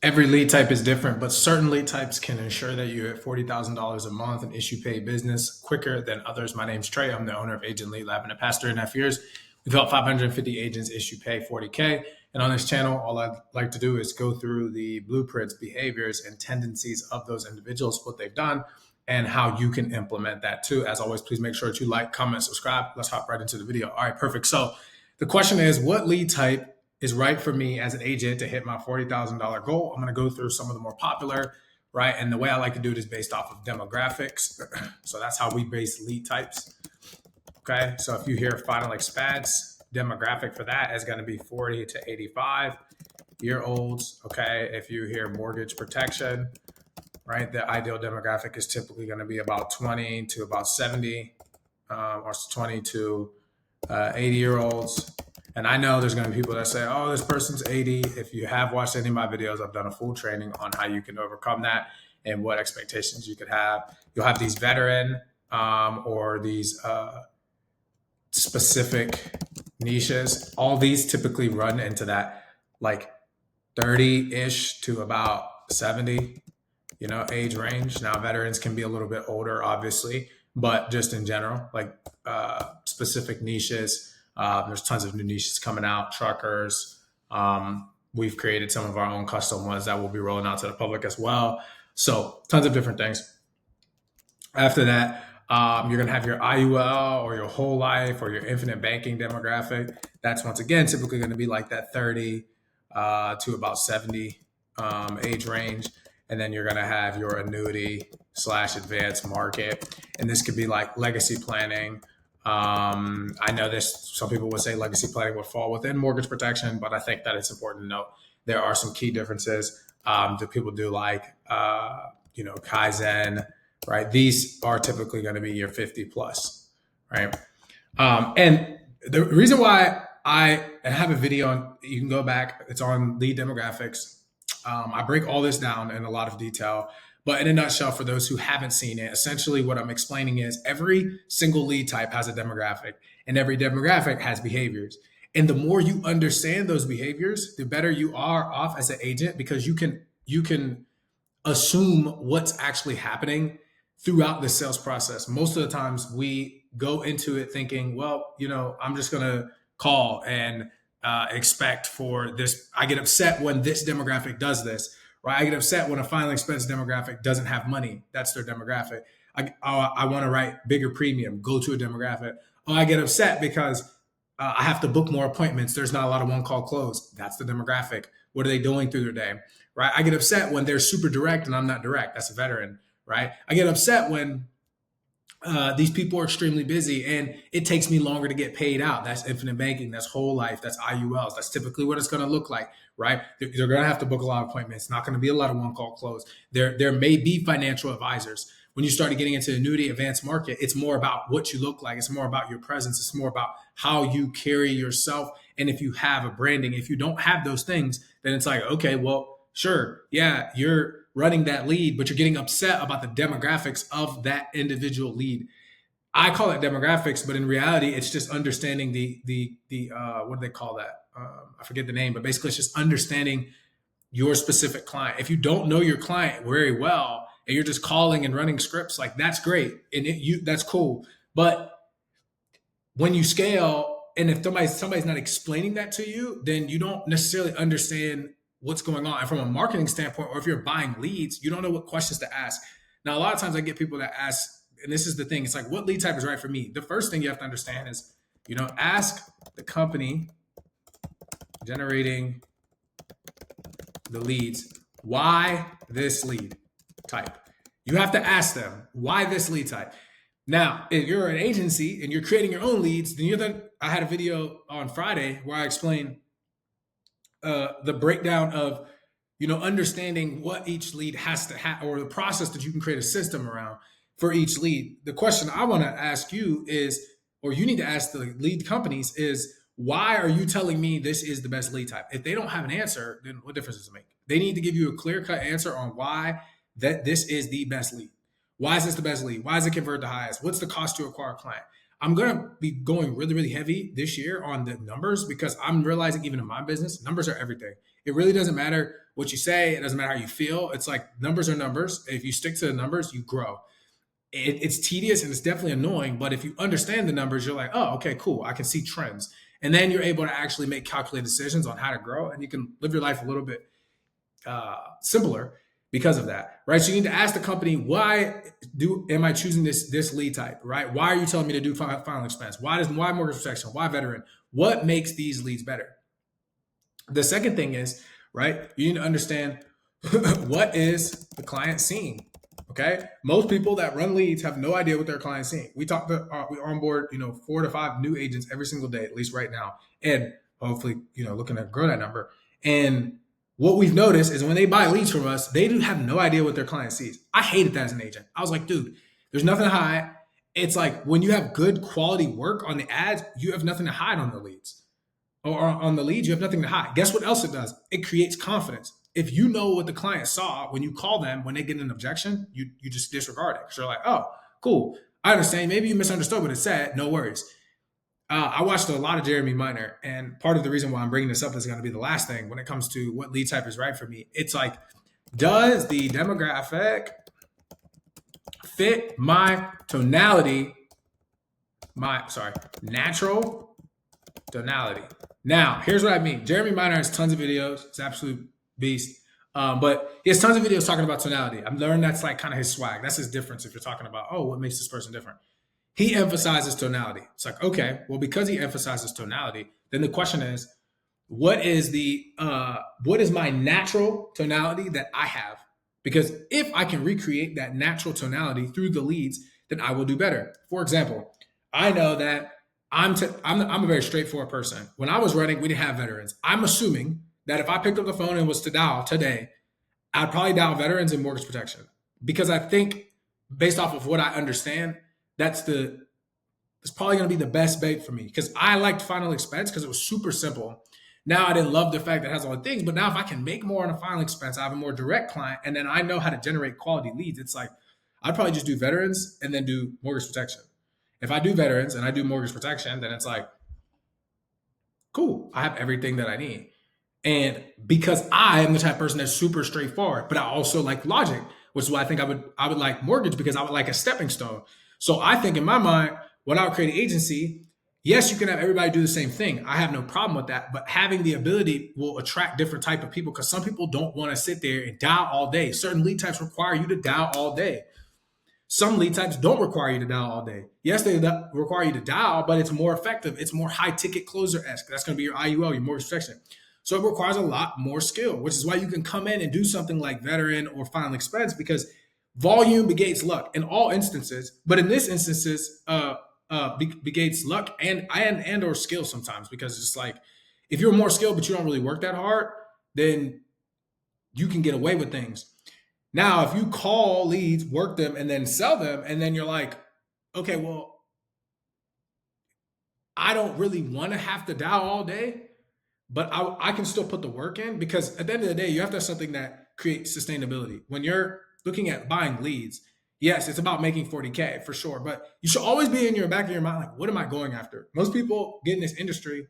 Every lead type is different, but certain lead types can ensure that you hit $40,000 a month in issue pay business quicker than others. My name's Trey. I'm the owner of Agent Lead Lab, and the past 3.5 years, we've helped 550 agents issue pay 40K. And on this channel, all I'd like to do is go through the blueprints, behaviors, and tendencies of those individuals, what they've done, and how you can implement that too. As always, please make sure to like, comment, subscribe. Let's hop right into the video. All right, perfect. So the question is, what lead type is right for me as an agent to hit my $40,000 goal? I'm going to go through some of the more popular, right? And the way I like to do it is based off of demographics. So that's how we base lead types. Okay. So if you hear final expats, demographic for that is going to be 40 to 85-year-olds. Okay. If you hear mortgage protection, right, the ideal demographic is typically going to be about 20 to about 70, or 20 to 80-year-olds. And I know there's going to be people that say, oh, this person's 80. If you have watched any of my videos, I've done a full training on how you can overcome that and what expectations you could have. You'll have these veteran or these specific niches. All these typically run into that like 30-ish to about 70, age range. Now, veterans can be a little bit older, obviously, but just in general, like specific niches. There's tons of new niches coming out, truckers. We've created some of our own custom ones that we'll be rolling out to the public as well. So tons of different things. After that, you're going to have your IUL or your whole life or your infinite banking demographic. That's once again typically going to be like that 30 to about 70 age range. And then you're going to have your annuity / advanced market. And this could be like legacy planning. I know some people would say legacy planning would fall within mortgage protection, but I think that it's important to note there are some key differences that people do, like, Kaizen, right? These are typically going to be your 50 plus, right? And the reason why I have a video on, you can go back, it's on lead demographics. I break all this down in a lot of detail. But in a nutshell, for those who haven't seen it, essentially what I'm explaining is every single lead type has a demographic, and every demographic has behaviors. And the more you understand those behaviors, the better you are off as an agent, because you can assume what's actually happening throughout the sales process. Most of the times we go into it thinking, well, I'm just going to call and expect for this. I get upset when this demographic does this. Right? I get upset when a final expense demographic doesn't have money. That's their demographic. I want to write bigger premium. Go to a demographic. Oh, I get upset because I have to book more appointments. There's not a lot of one-call close. That's the demographic. What are they doing through their day? Right? I get upset when they're super direct and I'm not direct. That's a veteran. Right? I get upset when these people are extremely busy and it takes me longer to get paid out. That's infinite banking. That's whole life. That's IULs. That's typically what it's going to look like, right? They're going to have to book a lot of appointments. It's not going to be a lot of one-call close. There may be financial advisors. When you start getting into annuity advanced market, it's more about what you look like. It's more about your presence. It's more about how you carry yourself. And if you have a branding, if you don't have those things, then it's like, okay, well, sure. Yeah, you're running that lead, but you're getting upset about the demographics of that individual lead. I call it demographics, but in reality, it's just understanding the what do they call that? I forget the name, but basically it's just understanding your specific client. If you don't know your client very well and you're just calling and running scripts, like, that's great. And that's cool. But when you scale, and if somebody's not explaining that to you, then you don't necessarily understand what's going on. And from a marketing standpoint, or if you're buying leads, you don't know what questions to ask. Now, a lot of times I get people that ask, and this is the thing, it's like, what lead type is right for me? The first thing you have to understand is, ask the company generating the leads, why this lead type? You have to ask them, why this lead type? Now, if you're an agency and you're creating your own leads, then I had a video on Friday where I explained the breakdown of, understanding what each lead has to have, or the process that you can create a system around for each lead. The question I want to ask you is, or you need to ask the lead companies is, why are you telling me this is the best lead type? If they don't have an answer, then what difference does it make? They need to give you a clear-cut answer on why that this is the best lead. Why is this the best lead? Why does it convert the highest? What's the cost to acquire a client? I'm going to be going really, really heavy this year on the numbers, because I'm realizing even in my business, numbers are everything. It really doesn't matter what you say. It doesn't matter how you feel. It's like numbers are numbers. If you stick to the numbers, you grow. It's tedious and it's definitely annoying. But if you understand the numbers, you're like, oh, okay, cool. I can see trends. And then you're able to actually make calculated decisions on how to grow. And you can live your life a little bit simpler because of that, right? So you need to ask the company, why am I choosing this lead type, right? Why are you telling me to do final expense? Why mortgage protection? Why veteran? What makes these leads better? The second thing is, right, you need to understand what is the client seeing. Okay, most people that run leads have no idea what their client's seeing. We onboard 4 to 5 new agents every single day, at least right now, and hopefully looking to grow that number. And what we've noticed is when they buy leads from us, they do have no idea what their client sees. I hated that as an agent. I was like, dude, there's nothing to hide. It's like when you have good quality work on the ads, you have nothing to hide on the leads. Or on the leads, you have nothing to hide. Guess what else it does? It creates confidence. If you know what the client saw when you call them, when they get an objection, you just disregard it. Because you're like, oh, cool. I understand. Maybe you misunderstood what it said. No worries. I watched a lot of Jeremy Minor, and part of the reason why I'm bringing this up is going to be the last thing when it comes to what lead type is right for me. It's like, does the demographic fit my tonality, natural tonality? Now, here's what I mean. Jeremy Minor has tons of videos. It's absolute beast. But he has tons of videos talking about tonality. I've learned that's like kind of his swag. That's his difference if you're talking about, oh, what makes this person different? He emphasizes tonality. It's like, okay, well, because he emphasizes tonality, then the question is, what is my natural tonality that I have? Because if I can recreate that natural tonality through the leads, then I will do better. For example, I know that I'm a very straightforward person. When I was running, we didn't have veterans. I'm assuming that if I picked up the phone and was to dial today, I'd probably dial veterans and mortgage protection, because I think based off of what I understand, it's probably going to be the best bait for me, because I liked final expense because it was super simple. Now I didn't love the fact that it has all the things, but now if I can make more on a final expense, I have a more direct client, and then I know how to generate quality leads. It's like, I'd probably just do veterans and then do mortgage protection. If I do veterans and I do mortgage protection, then it's like, cool, I have everything that I need. And because I am the type of person that's super straightforward, but I also like logic, which is why I think I would like mortgage, because I would like a stepping stone. So I think in my mind, when I would create an agency, yes, you can have everybody do the same thing. I have no problem with that. But having the ability will attract different type of people, because some people don't want to sit there and dial all day. Certain lead types require you to dial all day. Some lead types don't require you to dial all day. Yes, they require you to dial, but it's more effective. It's more high ticket closer-esque. That's going to be your IUL, your mortgage protection. So it requires a lot more skill, which is why you can come in and do something like veteran or final expense, because volume begates luck in all instances. But in this instances, begates luck and or skill sometimes, because it's like, if you're more skilled but you don't really work that hard, then you can get away with things. Now, if you call leads, work them, and then sell them, and then you're like, okay, well, I don't really want to have to dial all day, but I can still put the work in, because at the end of the day, you have to have something that creates sustainability. When you're looking at buying leads, yes, it's about making 40K for sure, but you should always be in your back of your mind, like, what am I going after? Most people get in this industry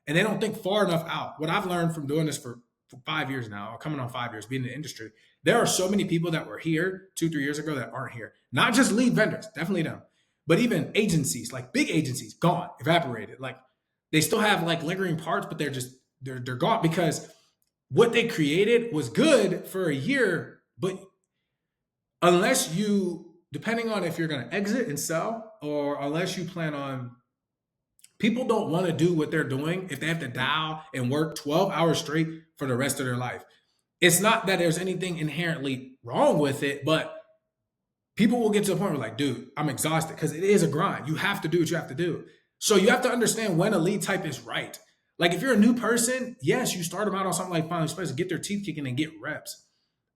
and they don't think far enough out. What I've learned from doing this for 5 years now, or coming on 5 years, being in the industry, there are so many people that were here 2-3 years ago that aren't here. Not just lead vendors, definitely them, but even agencies, like big agencies, gone, evaporated. Like, they still have like lingering parts, but they're gone, because what they created was good for a year, but unless you, depending on if you're going to exit and sell, or unless you plan on, people don't want to do what they're doing if they have to dial and work 12 hours straight for the rest of their life. It's not that there's anything inherently wrong with it, but people will get to the point where, like, dude, I'm exhausted, because it is a grind. You have to do what you have to do. So you have to understand when a lead type is right. Like, if you're a new person, yes, you start them out on something like Final Express, get their teeth kicking and get reps.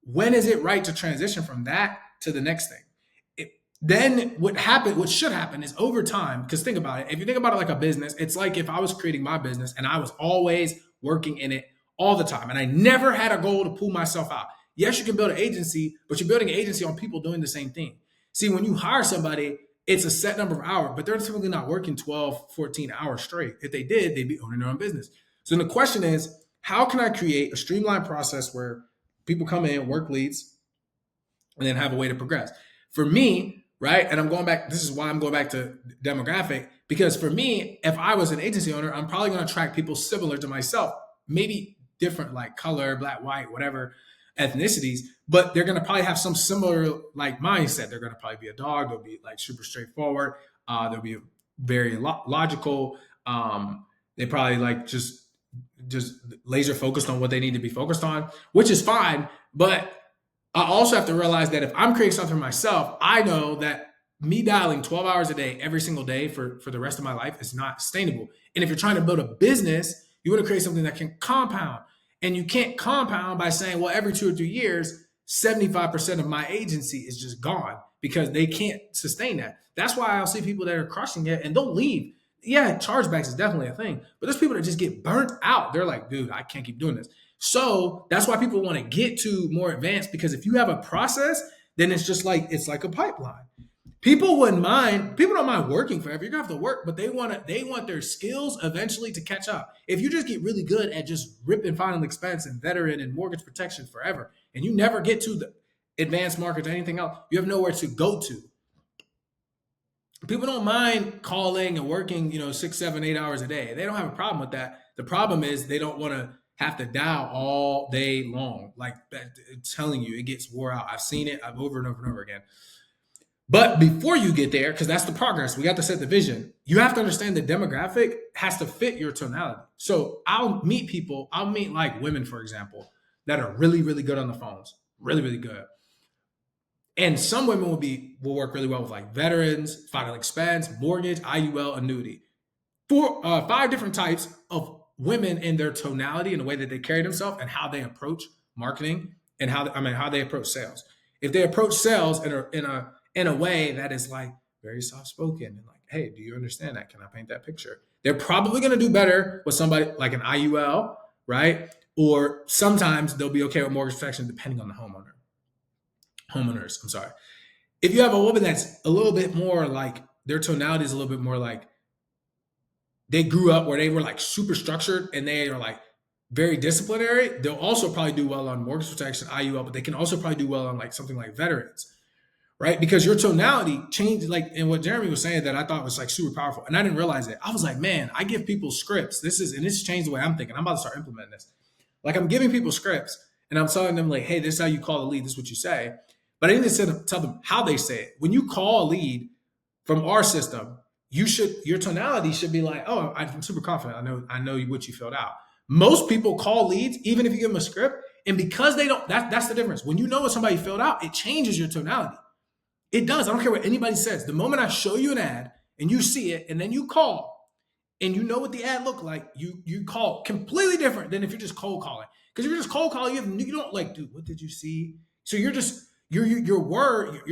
When is it right to transition from that to the next thing? Then what should happen is, over time, because think about it, if you think about it like a business, it's like if I was creating my business and I was always working in it all the time, and I never had a goal to pull myself out. Yes, you can build an agency, but you're building an agency on people doing the same thing. See, when you hire somebody, it's a set number of hours, but they're typically not working 12, 14 hours straight. If they did, they'd be owning their own business. So then the question is, how can I create a streamlined process where People come in, work leads, and then have a way to progress. For me, right, and I'm going back, this is why I'm going back to demographic, because for me, if I was an agency owner, I'm probably going to attract people similar to myself, maybe different, like color, black, white, whatever ethnicities, but they're going to probably have some similar like mindset. They're going to probably be a dog. They'll be like super straightforward. They'll be very logical. They probably like just laser focused on what they need to be focused on, which is fine. But I also have to realize that if I'm creating something for myself, I know that me dialing 12 hours a day every single day for the rest of my life is not sustainable. And if you're trying to build a business, you want to create something that can compound. And you can't compound by saying, well, every 2 or 3 years, 75% of my agency is just gone because they can't sustain that. That's why I'll see people that are crushing it and don't leave. Yeah, chargebacks is definitely a thing, but there's people that just get burnt out. They're like, dude, I can't keep doing this. So that's why people want to get to more advanced, because if you have a process, then it's like a pipeline. People wouldn't mind. People don't mind working forever. You're gonna have to work, but they want their skills eventually to catch up. If you just get really good at just ripping final expense and veteran and mortgage protection forever, and you never get to the advanced markets or anything else, you have nowhere to go to. People don't mind calling and working, 6, 7, 8 hours a day. They don't have a problem with that. The problem is they don't want to have to dial all day long. Like that, I'm telling you, it gets wore out. I've seen it over and over and over again. But before you get there, because that's the progress, we got to set the vision. You have to understand the demographic has to fit your tonality. So I'll meet like women, for example, that are really, really good on the phones, really, really good. And some women will work really well with like veterans, final expense, mortgage, IUL, annuity. 5 different types of women in their tonality and the way that they carry themselves and how they approach marketing and how they approach sales. If they approach sales in a way that is like very soft spoken and like, hey, do you understand that? Can I paint that picture? They're probably going to do better with somebody like an IUL, right? Or sometimes they'll be okay with mortgage protection depending on the homeowners. I'm sorry. If you have a woman that's a little bit more like their tonality is a little bit more like they grew up where they were like super structured and they are like very disciplinary, they'll also probably do well on mortgage protection, IUL, but they can also probably do well on like something like veterans, right? Because your tonality changed, like, and what Jeremy was saying that I thought was like super powerful, and I didn't realize it. I was like, man, I give people scripts. This changed the way I'm thinking. I'm about to start implementing this. Like, I'm giving people scripts and I'm telling them like, hey, this is how you call a lead. This is what you say. But I need to tell them how they say it. When you call a lead from our system, your tonality should be like, oh, I'm super confident. I know what you filled out. Most people call leads, even if you give them a script, and because they don't, that's the difference. When you know what somebody filled out, it changes your tonality. It does. I don't care what anybody says. The moment I show you an ad and you see it, and then you call, and you know what the ad looked like, you call completely different than if you're just cold calling. Because if you're just cold calling, you don't like, dude, what did you see? So you're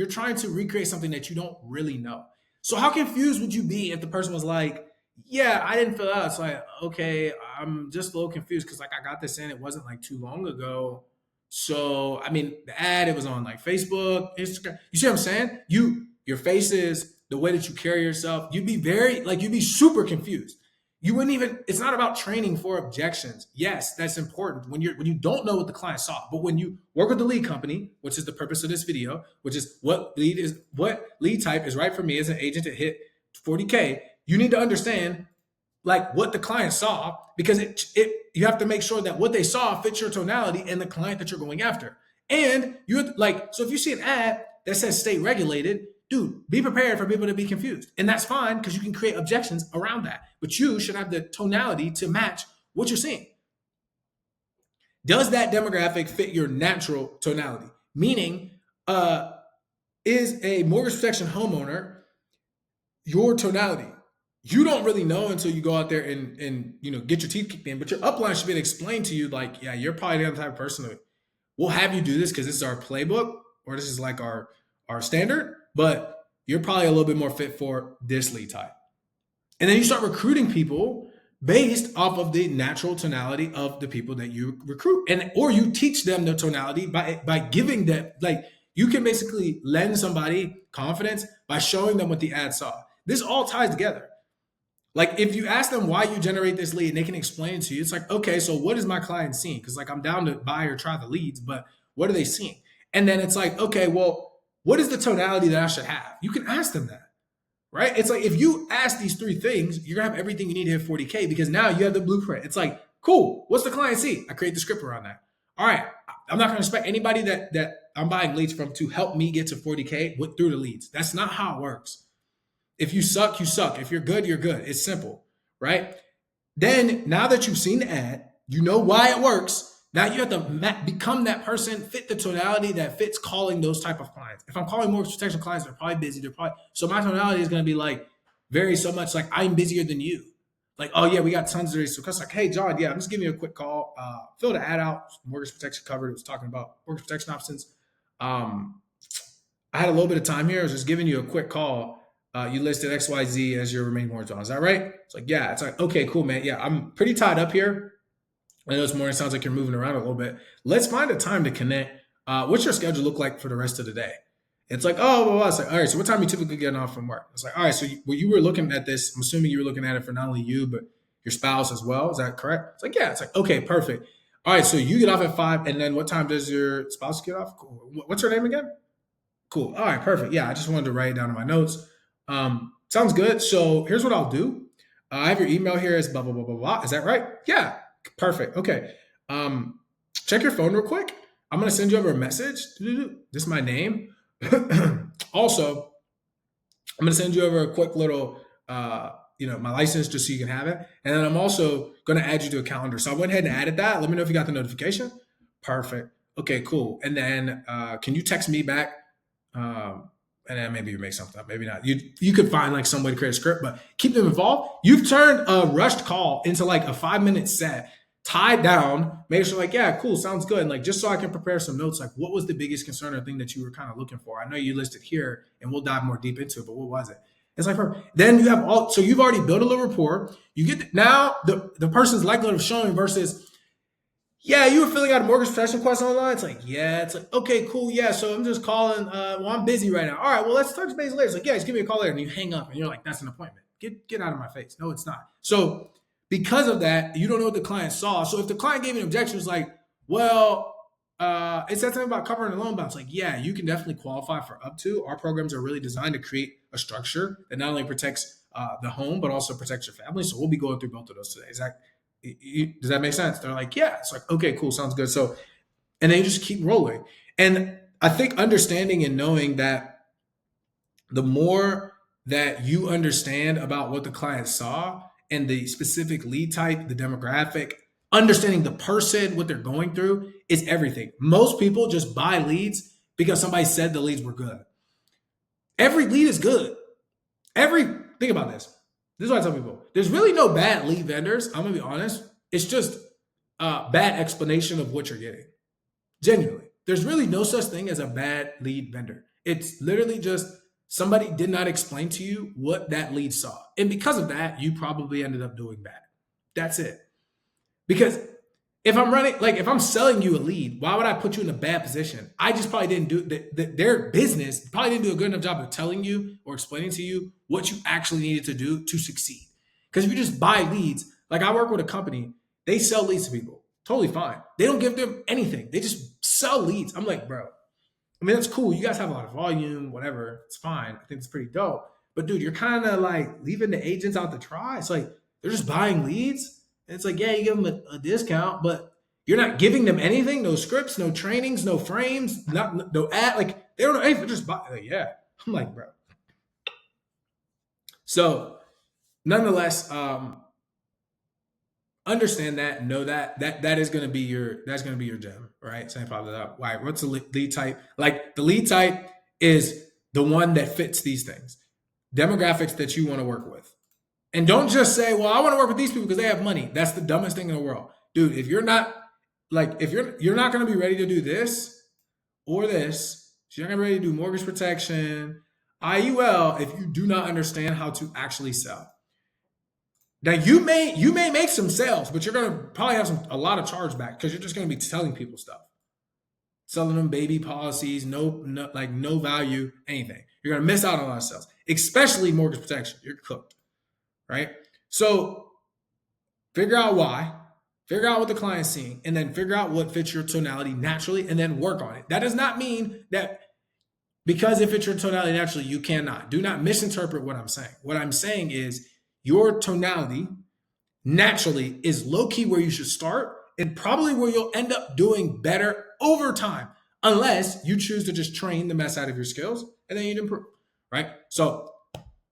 trying to recreate something that you don't really know. So how confused would you be if the person was like, yeah, I didn't fill it out. It's like, okay, I'm just a little confused because like I got this in, it wasn't like too long ago. So I mean, the ad, it was on like Facebook, Instagram. You see what I'm saying? Your faces, the way that you carry yourself, you'd be super confused. You wouldn't even, it's not about training for objections. Yes, that's important when you don't know what the client saw. But when you work with the lead company, which is the purpose of this video, which is what lead type is right for me as an agent to hit 40K, you need to understand like what the client saw, because you have to make sure that what they saw fits your tonality and the client that you're going after. And so if you see an ad that says state regulated, dude, be prepared for people to be confused. And that's fine because you can create objections around that. But you should have the tonality to match what you're seeing. Does that demographic fit your natural tonality? Meaning, is a mortgage protection homeowner your tonality? You don't really know until you go out there and get your teeth kicked in. But your upline should be explained to you like, yeah, you're probably the type of person that we'll have you do this because this is our playbook or this is like our standard, but you're probably a little bit more fit for this lead type. And then you start recruiting people based off of the natural tonality of the people that you recruit. Or you teach them the tonality by giving them, like, you can basically lend somebody confidence by showing them what the ad saw. This all ties together. Like, if you ask them why you generate this lead and they can explain it to you, it's like, okay, so what is my client seeing? Because like I'm down to buy or try the leads, but What are they seeing? And then it's like, okay, well, what is the tonality that I should have? You can ask them that, right? It's like if you ask these three things, you're gonna have everything you need to hit 40K because now you have the blueprint. It's like, cool, what's the client see? I create the script around that. All right, I'm not gonna expect anybody that I'm buying leads from to help me get to 40K through the leads. That's not how it works. If you suck, you suck. If you're good, you're good. It's simple, right? Then now that you've seen the ad, you know why it works. Now you have to become that person, fit the tonality that fits calling those type of clients. If I'm calling mortgage protection clients, they're probably busy. So my tonality is going to be like very so much like I'm busier than you. Like, oh yeah, we got tons of these. So it's like, hey John, yeah, I'm just giving you a quick call. Fill the ad out. Mortgage protection covered. It was talking about mortgage protection options. I had a little bit of time here. I was just giving you a quick call. You listed XYZ as your remaining mortgage on. Is that right? It's like, yeah. It's like, okay, cool, man. Yeah, I'm pretty tied up here. I know this morning sounds like you're moving around a little bit. Let's find a time to connect. What's your schedule look like for the rest of the day? It's like, oh, well, it's like, all right, so what time are you typically getting off from work? It's like, all right, so you were looking at this. I'm assuming you were looking at it for not only you, but your spouse as well. Is that correct? It's like, yeah. It's like, okay, perfect. All right, so you get off at 5, and then what time does your spouse get off? Cool. What's her name again? Cool. All right, perfect. Yeah, I just wanted to write it down in my notes. Sounds good. So here's what I'll do. I have your email here as blah, blah, blah, blah, blah. Is that right? Yeah. Perfect. Okay. Check your phone real quick. I'm going to send you over a message. This is my name. Also, I'm going to send you over a quick little, my license just so you can have it. And then I'm also going to add you to a calendar. So I went ahead and added that. Let me know if you got the notification. Perfect. Okay, cool. And then can you text me back? And then maybe you make something up, maybe not. You could find like some way to create a script, but keep them involved. You've turned a rushed call into like a 5-minute set, tied down, make sure like, yeah, cool, sounds good. And like, just so I can prepare some notes, like what was the biggest concern or thing that you were kind of looking for? I know you listed here and we'll dive more deep into it, but what was it? It's like, then you have so you've already built a little rapport. You get now the person's likelihood of showing versus, yeah, you were filling out a mortgage protection question online. It's like, yeah. It's like, okay, cool. Yeah, so I'm just calling. Well, I'm busy right now. All right, well, let's touch base later. It's like, yeah, just give me a call later. And you hang up and you're like, that's an appointment. Get out of my face. No, it's not. So because of that, you don't know what the client saw. So if the client gave an objection, it's like, well, it said something about covering the loan balance. Like, yeah, you can definitely qualify for up to. Our programs are really designed to create a structure that not only protects the home, but also protects your family. So we'll be going through both of those today. Does that make sense? They're like, yeah. It's like, okay, cool, sounds good. So, and they just keep rolling. And I think understanding and knowing that the more that you understand about what the client saw and the specific lead type, the demographic, understanding the person, what they're going through is everything. Most people just buy leads because somebody said the leads were good. Every lead is good. Think about this. This is what I tell people. There's really no bad lead vendors. I'm going to be honest. It's just a bad explanation of what you're getting. Genuinely. There's really no such thing as a bad lead vendor. It's literally just somebody did not explain to you what that lead saw. And because of that, you probably ended up doing bad. That's it. Because if I'm selling you a lead, why would I put you in a bad position? I just probably didn't do their business probably didn't do a good enough job of telling you or explaining to you what you actually needed to do to succeed. Because if you just buy leads, like I work with a company, they sell leads to people. Totally fine. They don't give them anything. They just sell leads. I'm like, bro, I mean, that's cool. You guys have a lot of volume, whatever. It's fine. I think it's pretty dope. But dude, you're kind of like leaving the agents out to try. It's like they're just buying leads. It's like, yeah, you give them a discount, but you're not giving them anything. No scripts, no trainings, no frames, no ad. Like they don't know anything. They're just buying. Like, yeah. I'm like, bro. So, nonetheless, understand that. Know that is going to be your gem, right? Same problem. Why? What's the lead type? Like the lead type is the one that fits these things, demographics that you want to work with. And don't just say, well, I want to work with these people because they have money. That's the dumbest thing in the world. Dude, if you're not going to be ready to do this or this, so you're not going to be ready to do mortgage protection, IUL, if you do not understand how to actually sell. Now you may make some sales, but you're going to probably have a lot of chargeback because you're just going to be telling people stuff. Selling them baby policies, no value, anything. You're going to miss out on a lot of sales, especially mortgage protection. You're cooked. Right? So figure out why. Figure out what the client's seeing, and then figure out what fits your tonality naturally, and then work on it. That does not mean that because it fits your tonality naturally, you cannot. Do not misinterpret what I'm saying. What I'm saying is your tonality naturally is low key where you should start and probably where you'll end up doing better over time, unless you choose to just train the mess out of your skills and then you'd improve, right? So,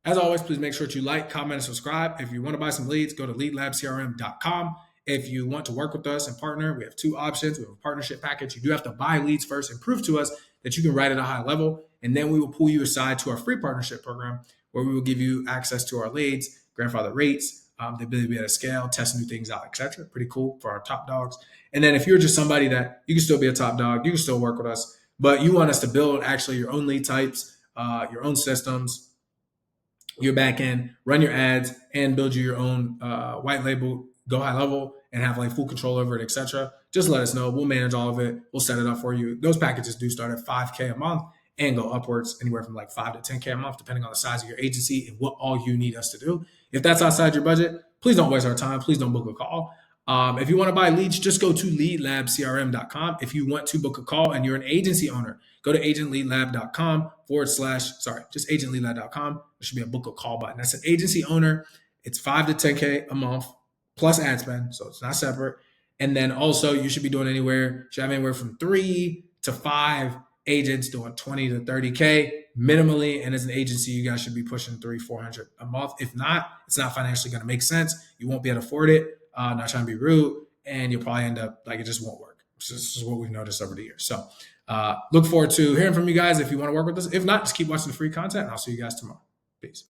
as always, please make sure to like, comment, and subscribe. If you want to buy some leads, go to leadlabcrm.com. If you want to work with us and partner, we have two options. We have a partnership package. You do have to buy leads first and prove to us that you can write at a high level. And then we will pull you aside to our free partnership program where we will give you access to our leads, grandfather rates, the ability to be at a scale, test new things out, etc. Pretty cool for our top dogs. And then if you're just somebody that you can still be a top dog, you can still work with us, but you want us to build actually your own lead types, your own systems, your back end, run your ads, and build you your own white label, go high level, and have like full control over it, etc. Just let us know. We'll manage all of it. We'll set it up for you. Those packages do start at $5K a month and go upwards anywhere from like $5 to $10K a month, depending on the size of your agency and what all you need us to do. If that's outside your budget, please don't waste our time. Please don't book a call. If you want to buy leads, just go to leadlabcrm.com. If you want to book a call and you're an agency owner, go to agentleadlab.com just agentleadlab.com. There should be a book a call button. That's an agency owner. It's 5 to 10K a month plus ad spend. So it's not separate. And then also you should have anywhere from 3 to 5 agents doing 20 to 30K minimally. And as an agency, you guys should be pushing 300-400 a month. If not, it's not financially going to make sense. You won't be able to afford it. Not trying to be rude, and you'll probably end up like it just won't work. This is what we've noticed over the years. So look forward to hearing from you guys if you want to work with us. If not, just keep watching the free content, and I'll see you guys tomorrow. Peace.